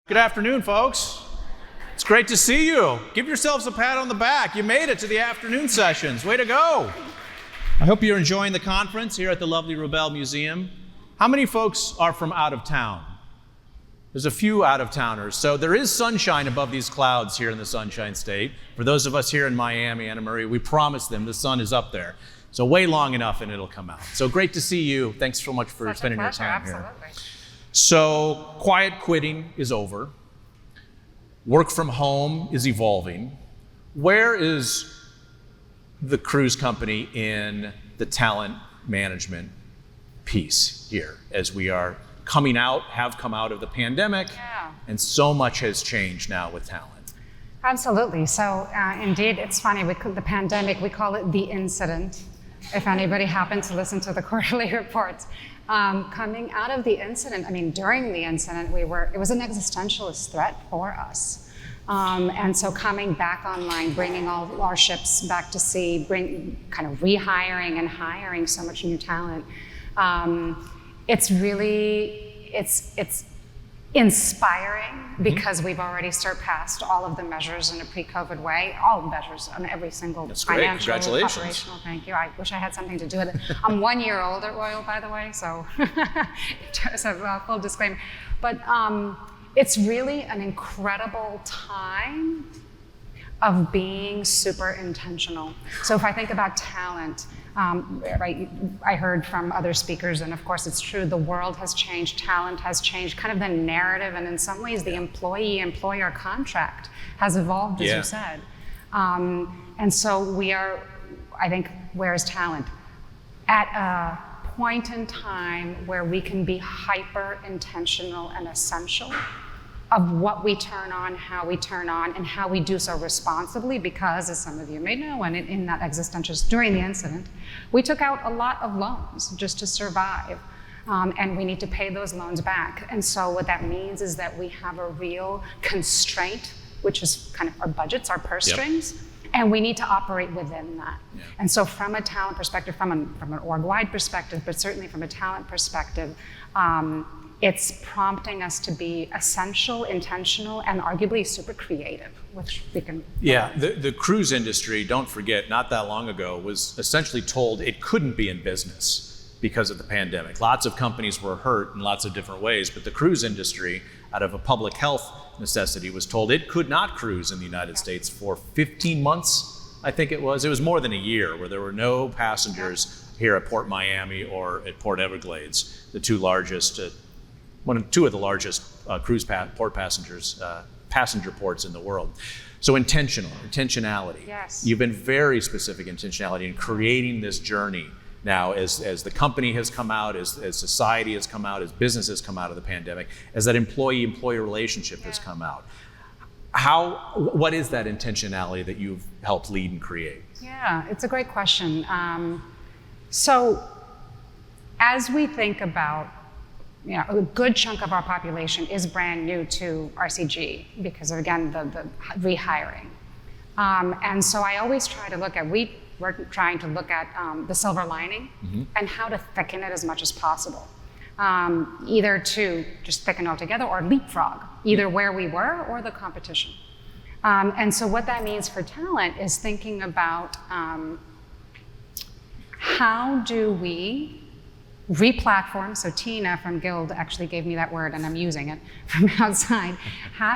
Good afternoon, folks. It's great to see you. Give yourselves a pat on the back. You made it to the afternoon sessions. Way to go. I hope you're enjoying the conference here at the lovely Rebel Museum. How many folks are from out of town? There's a few out-of-towners. So there is sunshine above these clouds here in the Sunshine State. For those of us here in Miami, Anna Marie, we promised them the sun is up there. So wait long enough and it'll come out. So great to see you. Thanks so much for spending your time here. Absolutely. So quiet quitting is over. Work from home is evolving. Where is the cruise company in the talent management piece here as we are coming out, have come out of the pandemic, and so much has changed now with talent? Absolutely. So indeed, it's funny, the pandemic, we call it the incident. If anybody happened to listen to the quarterly reports. Coming out of the incident, during the incident, it was an existentialist threat for us. And so coming back online, bringing all our ships back to sea, kind of rehiring and hiring so much new talent. It's really, it's inspiring because we've already surpassed all of the measures in a pre-COVID way, all measures on every single financial, operational. Thank you. I wish I had something to do with it. I'm 1 year old at Royal, by the way, so full disclaimer. But it's really an incredible time of being super intentional. So if I think about talent, right, I heard from other speakers, and of course it's true, the world has changed, talent has changed, kind of the narrative, and in some ways the employee-employer contract has evolved, as you said. And so we are, I think, where is talent? At a point in time where we can be hyper-intentional and essential of what we turn on, how we turn on, and how we do so responsibly, because as some of you may know, and in that existential, during the incident, we took out a lot of loans just to survive. And we need to pay those loans back. And so what that means is that we have a real constraint, which is kind of our budgets, our purse strings, and we need to operate within that. And so from a talent perspective, from an org-wide perspective, but certainly from a talent perspective, it's prompting us to be essential, intentional, and arguably super creative, which we can... Yeah, the cruise industry, don't forget, not that long ago, was essentially told it couldn't be in business because of the pandemic. Lots of companies were hurt in lots of different ways, but the cruise industry, out of a public health necessity, was told it could not cruise in the United States for 15 months, I think it was. It was more than a year, where there were no passengers here at Port Miami or at Port Everglades, the two of the largest passenger ports in the world. So intentionality. Yes. You've been very specific intentionality in creating this journey now as the company has come out, as society has come out, as business has come out of the pandemic, as that employee-employer relationship has come out. What is that intentionality that you've helped lead and create? Yeah, it's a great question. So as we think about, a good chunk of our population is brand new to RCG because of, again, the rehiring. And so I always try to look at, we're trying to look at the silver lining and how to thicken it as much as possible. Either to just thicken altogether or leapfrog, either where we were or the competition. And so what that means for talent is thinking about how do we replatform. So Tina from Guild actually gave me that word, and I'm using it from outside.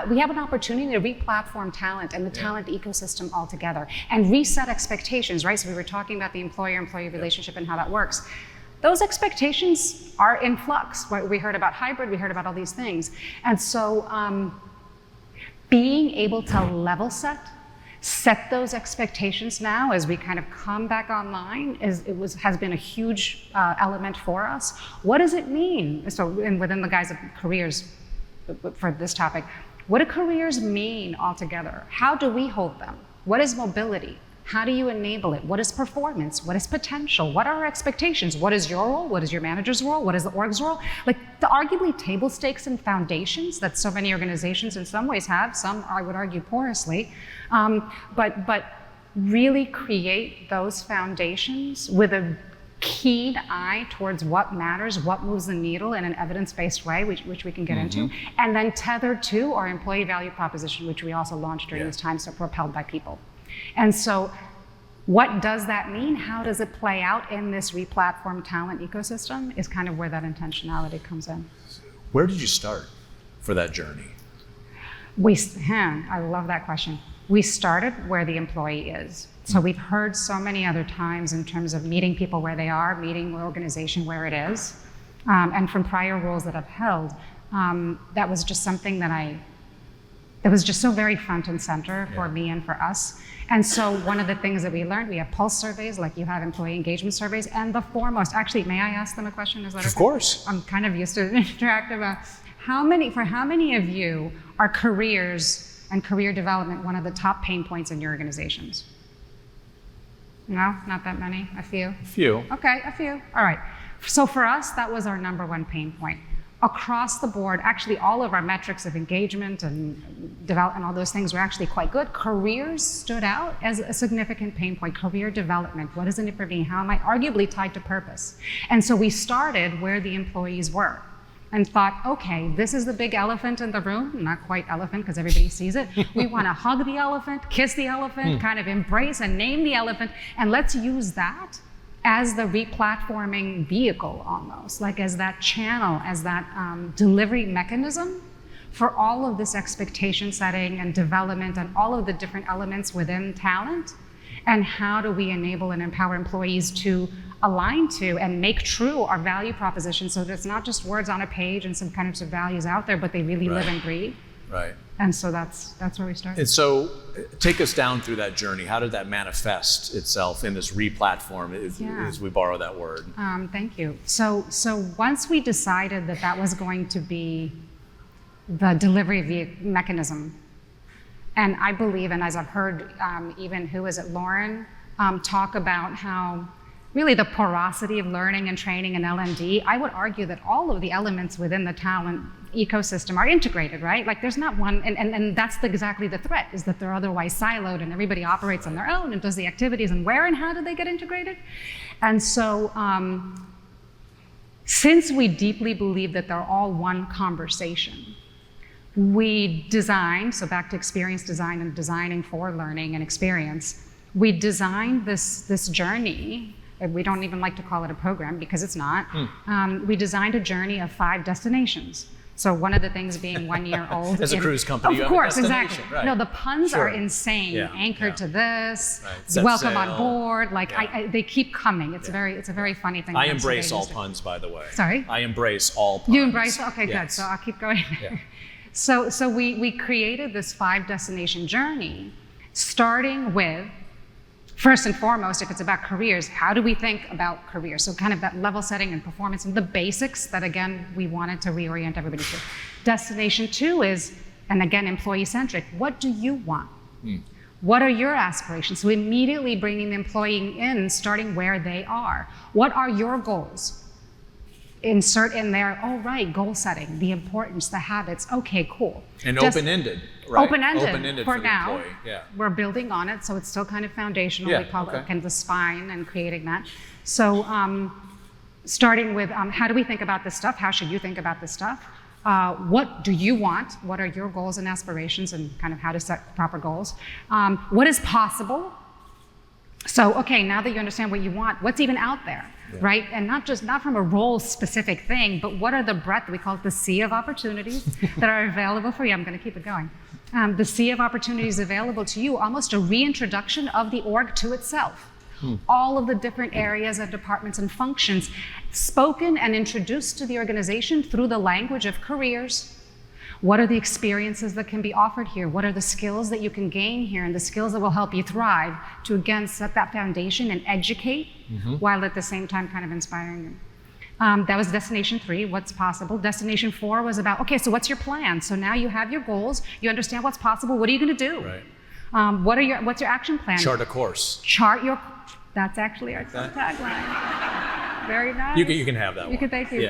We have an opportunity to replatform talent and the talent ecosystem altogether and reset expectations, right? So we were talking about the employer-employee relationship and how that works. Those expectations are in flux. We heard about hybrid, we heard about all these things. And so being able to level set those expectations now as we kind of come back online has been a huge element for us. What does it mean? So, and within the guise of careers for this topic, what do careers mean altogether? How do we hold them? What is mobility? How do you enable it? What is performance? What is potential? What are our expectations? What is your role? What is your manager's role? What is the org's role? Like the arguably table stakes and foundations that so many organizations in some ways have, some I would argue porously, but really create those foundations with a keen eye towards what matters, what moves the needle in an evidence-based way, which we can get into, and then tethered to our employee value proposition, which we also launched during this time, so propelled by people. And so what does that mean? How does it play out in this re-platform talent ecosystem is kind of where that intentionality comes in. Where did you start for that journey? I love that question. We started where the employee is. So we've heard so many other times in terms of meeting people where they are, meeting the organization where it is. And from prior roles that I've held, that was just something that was just so very front and center for me and for us. And so one of the things that we learned, we have pulse surveys, like you have employee engagement surveys, and the foremost, actually, may I ask them a question? Is that okay? Of course. I'm kind of used to interactive. How many of you are careers and career development one of the top pain points in your organizations? No, not that many, a few? A few. Okay, a few, all right. So for us, that was our number one pain point. Across the board, actually all of our metrics of engagement and development, all those things were actually quite good. Careers stood out as a significant pain point. Career development, what is in it for me? How am I arguably tied to purpose? And so we started where the employees were and thought, okay, this is the big elephant in the room, not quite elephant because everybody sees it. We want to hug the elephant, kiss the elephant, kind of embrace and name the elephant, and let's use that as the re-platforming vehicle almost, like as that channel, as that delivery mechanism for all of this expectation setting and development and all of the different elements within talent. And how do we enable and empower employees to align to and make true our value proposition so that it's not just words on a page and some kinds of values out there, but they really live and breathe. Right. And so that's where we started. And so take us down through that journey. How did that manifest itself in this re-platform, as we borrow that word? Thank you. So once we decided that was going to be the delivery mechanism, and I believe, and as I've heard even Lauren talk about how really the porosity of learning and training and L&D, I would argue that all of the elements within the talent ecosystem are integrated, right? Like there's not one, and that's exactly the threat, is that they're otherwise siloed and everybody operates on their own and does the activities, and where and how do they get integrated? And so since we deeply believe that they're all one conversation, we designed, so back to experience design and designing for learning and experience, we designed this journey. We don't even like to call it a program because it's not. We designed a journey of 5 destinations. So one of the things being 1 year old. As a cruise company, of course, exactly. Right. No, the puns are insane. Anchored to this, welcome on board. Like they keep coming. It's a very funny thing. I embrace all puns, by the way. Sorry? I embrace all puns. You embrace? Okay, good. So I'll keep going there. Yeah. So we created this 5 destination journey, starting with, first and foremost, if it's about careers, how do we think about careers? So kind of that level setting and performance and the basics that, again, we wanted to reorient everybody to. Destination 2 is, and again, employee-centric. What do you want? What are your aspirations? So immediately bringing the employee in, starting where they are. What are your goals? Insert in there, goal setting, the importance, the habits. Okay, cool. And open-ended, right? Open-ended for now. Employee. Yeah. We're building on it, so it's still kind of foundational. Yeah, we call it kind of the spine and creating that. So starting with how do we think about this stuff? How should you think about this stuff? What do you want? What are your goals and aspirations, and kind of how to set proper goals? What is possible? So, okay, now that you understand what you want, what's even out there, right? And not from a role-specific thing, but what are the breadth, we call it the sea of opportunities that are available for you. I'm gonna keep it going. The sea of opportunities available to you, almost a reintroduction of the org to itself. All of the different areas and departments and functions spoken and introduced to the organization through the language of careers. What are the experiences that can be offered here? What are the skills that you can gain here and the skills that will help you thrive to, again, set that foundation and educate while at the same time kind of inspiring them? That was destination 3, what's possible. Destination 4 was about, okay, so what's your plan? So now you have your goals, you understand what's possible, what are you gonna do? Right. What's your action plan? Chart a course. That's actually our tagline. Very nice. You can have that one. Thank you.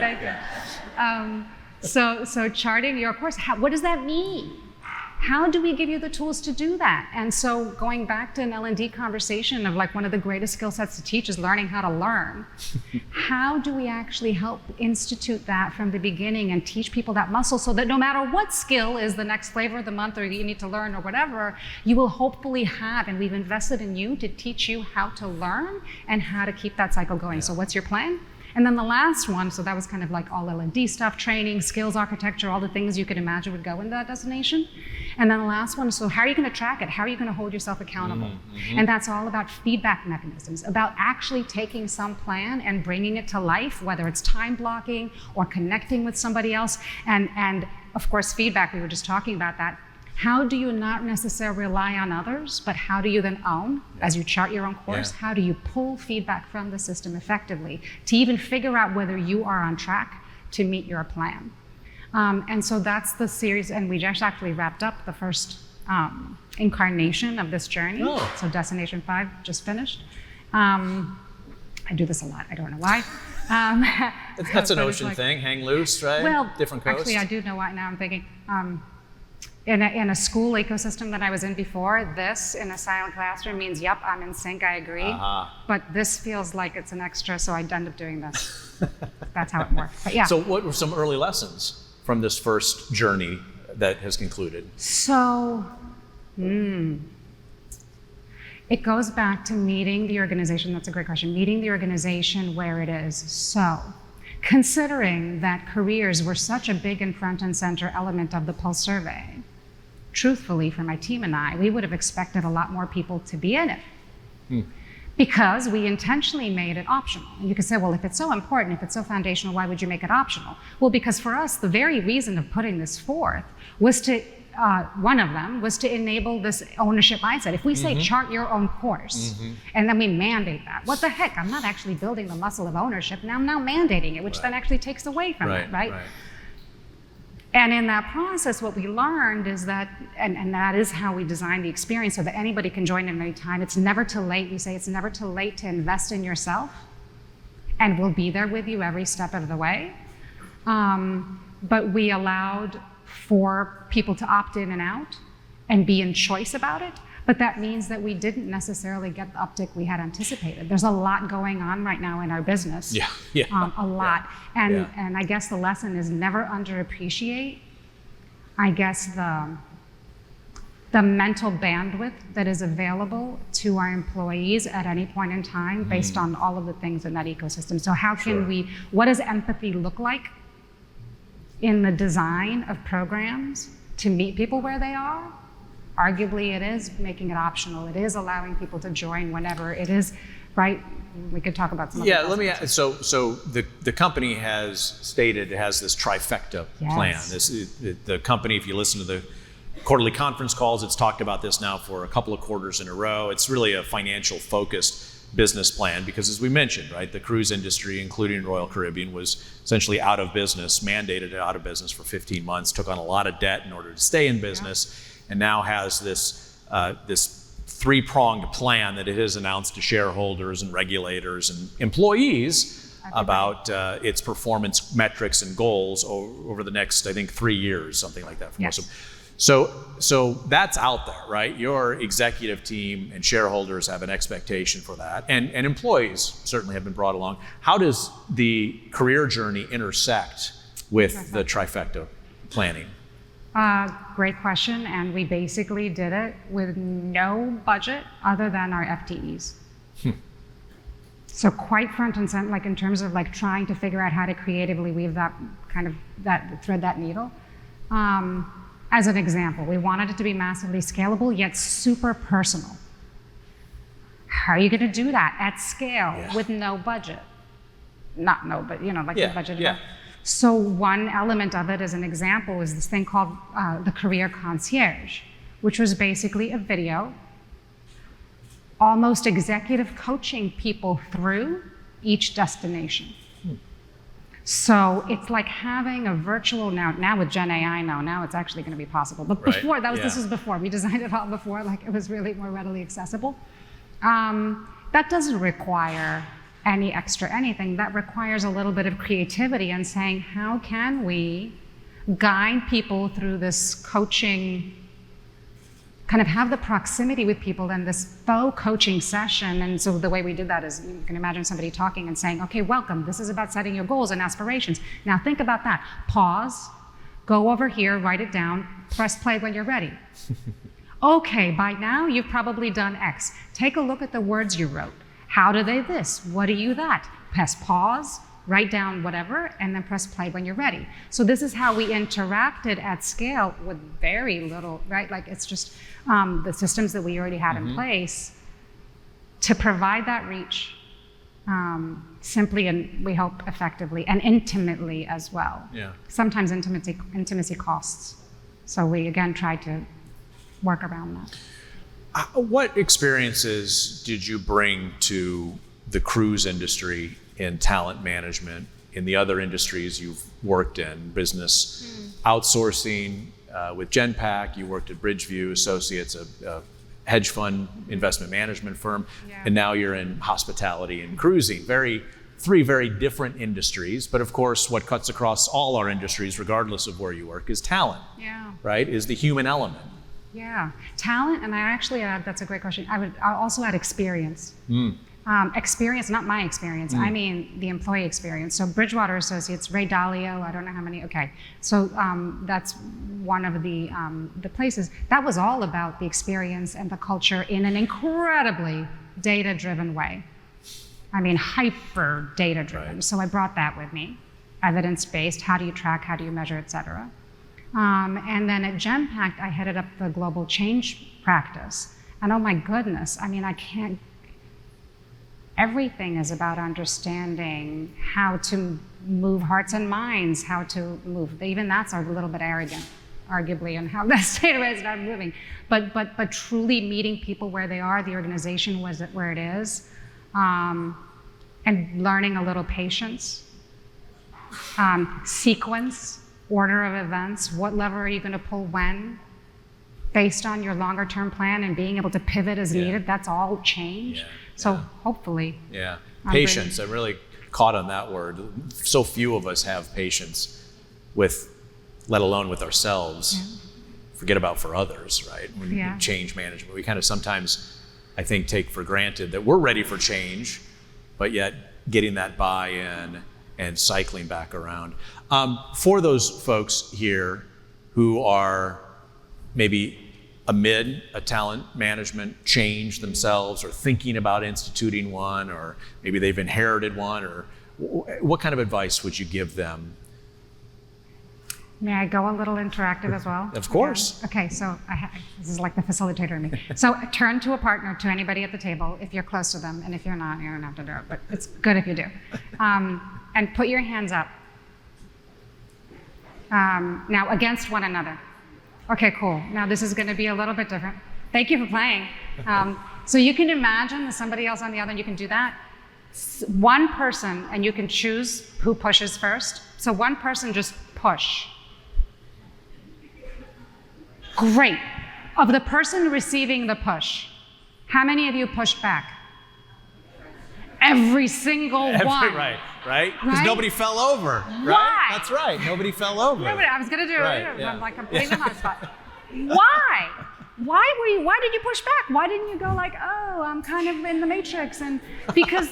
So charting your course, what does that mean? How do we give you the tools to do that? And so going back to an L&D conversation of like one of the greatest skill sets to teach is learning how to learn. How do we actually help institute that from the beginning and teach people that muscle so that no matter what skill is the next flavor of the month or you need to learn or whatever, you will hopefully have, and we've invested in you to teach you how to learn and how to keep that cycle going. So what's your plan? And then the last one, so that was kind of like all L&D stuff, training, skills architecture, all the things you could imagine would go into that destination. And then the last one, so how are you going to track it? How are you going to hold yourself accountable? And that's all about feedback mechanisms, about actually taking some plan and bringing it to life, whether it's time blocking or connecting with somebody else. And of course, feedback, we were just talking about that. How do you not necessarily rely on others, but how do you then own, as you chart your own course, how do you pull feedback from the system effectively to even figure out whether you are on track to meet your plan? And so that's the series, and we just actually wrapped up the first incarnation of this journey. So Destination 5 just finished. I do this a lot, I don't know why. That's an ocean thing, hang loose, right? Well, different coast. Actually, I do know why now I'm thinking. In a school ecosystem that I was in before, this in a silent classroom means, yep, I'm in sync, I agree. But this feels like it's an extra, so I'd end up doing this. That's how it works. But yeah. So what were some early lessons from this first journey that has concluded? So, it goes back to meeting the organization. That's a great question. Meeting the organization where it is. So, considering that careers were such a big and front and center element of the Pulse survey, truthfully, for my team and I, we would have expected a lot more people to be in it because we intentionally made it optional. And you could say, well, if it's so important, if it's so foundational, why would you make it optional? Well, because for us, the very reason of putting this forth was to, one of them was to enable this ownership mindset. If we say chart your own course, and then we mandate that, what the heck? I'm not actually building the muscle of ownership, now I'm now mandating it, which then actually takes away from it, right? And in that process, what we learned is that, and that is how we design the experience so that anybody can join in any time. It's never too late. We say it's never too late to invest in yourself, and we'll be there with you every step of the way. But we allowed for people to opt in and out and be in choice about it. But that means that we didn't necessarily get the uptick we had anticipated. There's a lot going on right now in our business. A lot. And I guess the lesson is never underappreciate, I guess, the mental bandwidth that is available to our employees at any point in time based on all of the things in that ecosystem. So how can we, what does empathy look like in the design of programs to meet people where they are? Arguably, it is making it optional. It is allowing people to join whenever it is, right? We could talk about some of let me ask, so the company has stated it has this trifecta plan. The company, if you listen to the quarterly conference calls, it's talked about this now for a couple of quarters in a row. It's really a financial focused business plan because, as we mentioned, right, the cruise industry, including Royal Caribbean, was essentially out of business, mandated out of business for 15 months, took on a lot of debt in order to stay in business. And now has this three-pronged plan that it has announced to shareholders and regulators and employees about its performance metrics and goals over the next, I think, 3 years, something like that for most of them. So that's out there, right? Your executive team and shareholders have an expectation for that, and employees certainly have been brought along. How does the career journey intersect with the trifecta planning? Great question, and we basically did it with no budget other than our FTEs. So quite front and center, like in terms of like trying to figure out how to creatively weave that thread that needle. As an example, we wanted it to be massively scalable yet super personal. How are you going to do that at scale with no budget? Not no, but the budget. So one element of it, as an example, is this thing called the Career Concierge, which was basically a video, almost executive coaching people through each destination. So it's like having a virtual, now with Gen AI now it's actually going to be possible. But before, this was before. We designed it all before, like it was really more readily accessible. That doesn't require any extra anything. That requires a little bit of creativity and saying, how can we guide people through this coaching kind of have the proximity with people in this faux coaching session. And so the way we did that is, you can imagine somebody talking and saying, okay, welcome, this is about setting your goals and aspirations. Now think about that. Pause, go over here, write it down, press play when you're ready. Okay, by now you've probably done X. Take a look at the words you wrote. How do they this? What do you that? Press pause, write down whatever, and then press play when you're ready. So this is how we interacted at scale with very little, right? Like it's just the systems that we already had in place to provide that reach simply and we hope effectively and intimately as well. Yeah. Sometimes intimacy costs. So we again tried to work around that. What experiences did you bring to the cruise industry in talent management, in the other industries you've worked in, business outsourcing with Genpact, you worked at Bridgeview Associates, a hedge fund investment management firm, and now you're in hospitality and cruising. Three very different industries, but of course what cuts across all our industries, regardless of where you work, is talent, right? Is the human element. Yeah, talent, and I actually add, that's a great question. I'll also add experience. Experience, not my experience, I mean the employee experience. So Bridgewater Associates, Ray Dalio, I don't know how many, okay. So that's one of the places. That was all about the experience and the culture in an incredibly data-driven way. I mean, hyper data-driven. Right. So I brought that with me, evidence-based, how do you track, how do you measure, et cetera. And then at Genpact, I headed up the global change practice. And oh my goodness, I mean, everything is about understanding how to move hearts and minds, how to move. Even that's a little bit arrogant, arguably, and how that data is not moving. But truly meeting people where they are, the organization was where it is, and learning a little patience, sequence, order of events, what lever are you going to pull when, based on your longer term plan and being able to pivot as needed. That's all change. So hopefully. Yeah, patience. I really caught on that word. So few of us have patience with, let alone with ourselves. Forget about for others, right? Change management. We kind of sometimes, I think, take for granted that we're ready for change, but yet getting that buy-in and cycling back around. For those folks here who are maybe amid a talent management change themselves or thinking about instituting one, or maybe they've inherited one, or what kind of advice would you give them? May I go a little interactive as well? Of course. Okay, so this is like the facilitator in me. So turn to a partner, to anybody at the table, if you're close to them, and if you're not, you don't have to do it, but it's good if you do. And put your hands up. Now against one another. Okay, cool. Now this is going to be a little bit different. Thank you for playing. So you can imagine there's somebody else on the other, and you can do that. One person, and you can choose who pushes first. So one person just push. Great. Of the person receiving the push, how many of you pushed back? Every single one. Right? Because nobody fell over, right? Why? That's right. Nobody fell over. Nobody, I was going to do it. Yeah. I'm like, I'm putting them on the spot. Why? Why did you push back? Why didn't you go like, oh, I'm kind of in the matrix? And because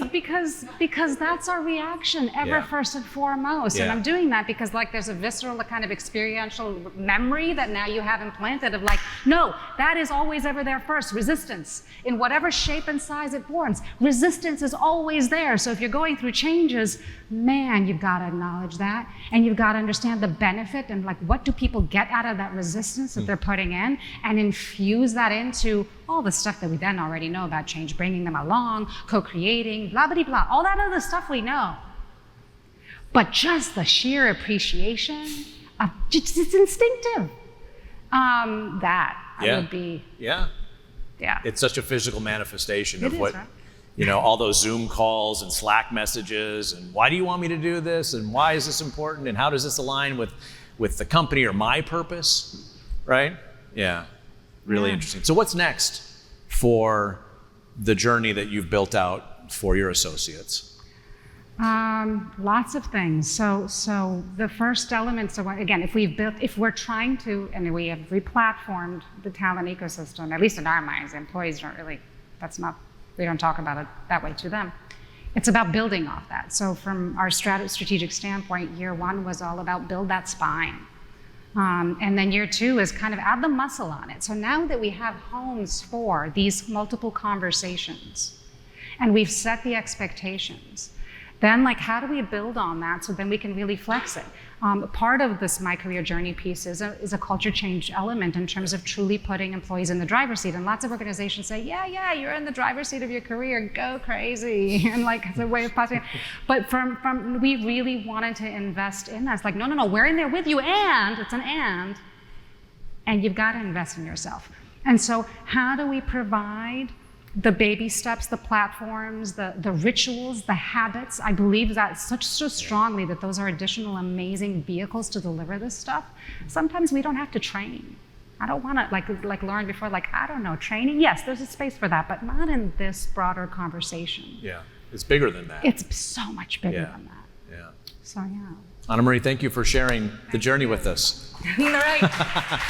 that's our reaction first and foremost. And I'm doing that because like there's a visceral kind of experiential memory that now you have implanted of like, no, that is always ever there first. Resistance in whatever shape and size it forms. Resistance is always there. So if you're going through changes, man, you've got to acknowledge that. And you've got to understand the benefit and like what do people get out of that resistance that they're putting in, and infuse that into all the stuff that we then already know about change, bringing them along, co-creating, blah, blah, blah, all that other stuff we know. But just the sheer appreciation of, it's instinctive. That would be. Yeah. It's such a physical manifestation of what, right? All those Zoom calls and Slack messages, and why do you want me to do this, and why is this important, and how does this align with the company or my purpose, right? Yeah, really interesting. So what's next for the journey that you've built out for your associates? Lots of things. So the first element, so again, if we're trying to, and we have replatformed the talent ecosystem, at least in our minds, employees don't really, we don't talk about it that way to them. It's about building off that. So from our strategic standpoint, year one was all about build that spine. And then year two is kind of add the muscle on it. So now that we have homes for these multiple conversations, and we've set the expectations, then how do we build on that so then we can really flex it? Part of this My Career Journey piece is a culture change element in terms of truly putting employees in the driver's seat. And lots of organizations say, yeah, you're in the driver's seat of your career, go crazy. And it's a way of passing. But we really wanted to invest in that. It's no, we're in there with you, and it's an and you've got to invest in yourself. And so how do we provide the baby steps, the platforms, the rituals, the habits? I believe that so strongly that those are additional amazing vehicles to deliver this stuff. Sometimes we don't have to train. I don't want to, like Lauren before, I don't know, training. Yes, there's a space for that, but not in this broader conversation. Yeah, it's bigger than that. It's so much bigger than that. Yeah. So, yeah. Anna Marie, thank you for sharing the journey with us. All right.